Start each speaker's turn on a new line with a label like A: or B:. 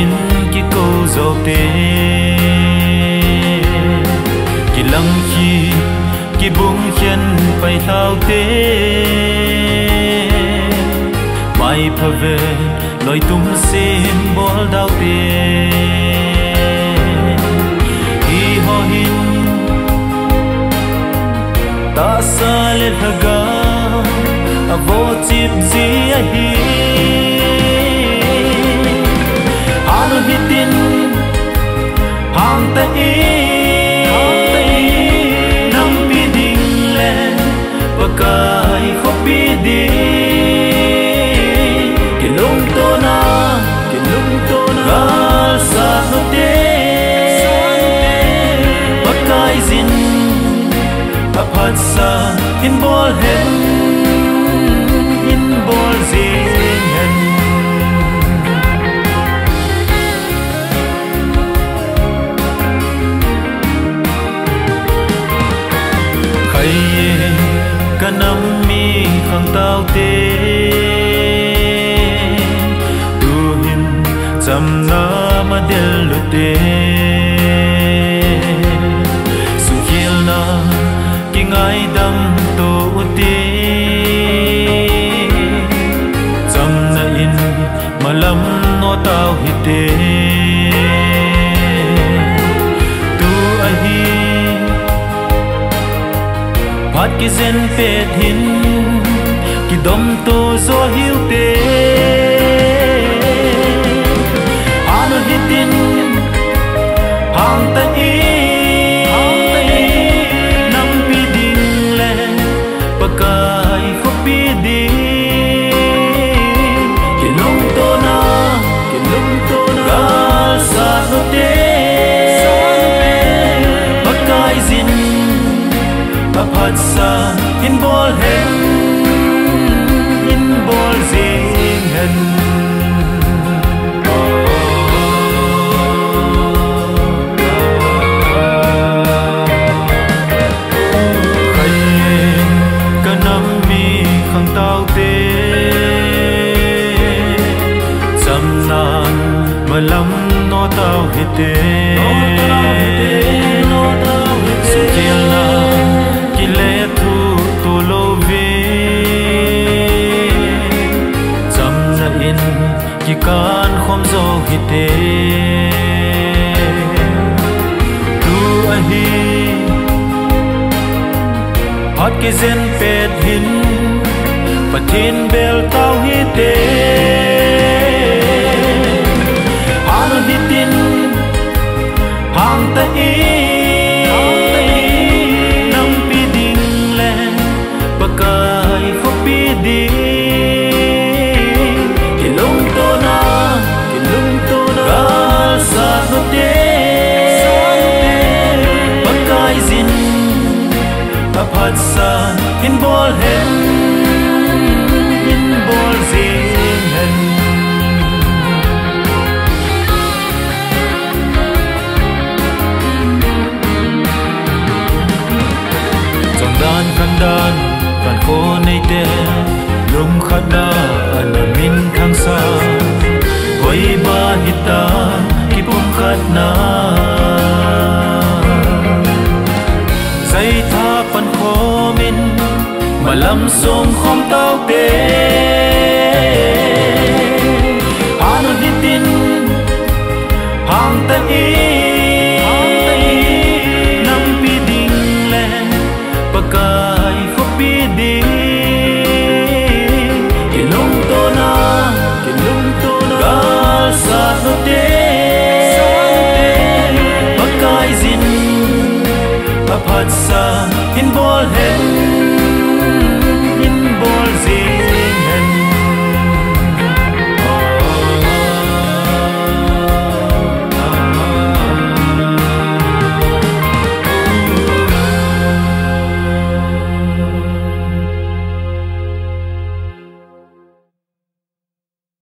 A: in ki câu dầu tê ki lăng khi ki bung khen phải thao tê mai phơ về lối tum sim bol đau tê hi ho hin ta sa le thaga a vo chip zi a hi anu hitin hang ta i nam pi ding le pakai kho pi di ke lung to na gal sa no te pakai zin aphat sa in bol hen in bol zin hen khai ye kanam mi khang tao te tu hin cham na ma del lu te su khil na ki ngai dam to uti cham na in malam no tao hi te tu a hi phát ki zen pe thin ki dom to zo hiu te anu hitin hang ta i nam pi ding le pakai kho pi di ki lung to na gal sa no te pakai zin aphat sa in bol hen in bol zing hen khai kanam mi khang tao te cham nan malam no tao hi te su kiel na ki le thu tu lo vi cham na in ki kan khom zo hi te tu a hi hot ki zen pet hin pathin bel tao hi te anu hitin hang ta i nam pi ding le pakai kho pi di ki lung to na gal sa no te pakai zin aphat sa in bol hen in bol zin hen dan kan kho nei te lum khada an min thang sa hoi ba hita ki pum khat na sai tha pan kho min malam som khom tao te anu hitin hang ta i nam pi ding le pakai kho pi di ki lung to na gal sa no te pakai zin aphat sa in bol he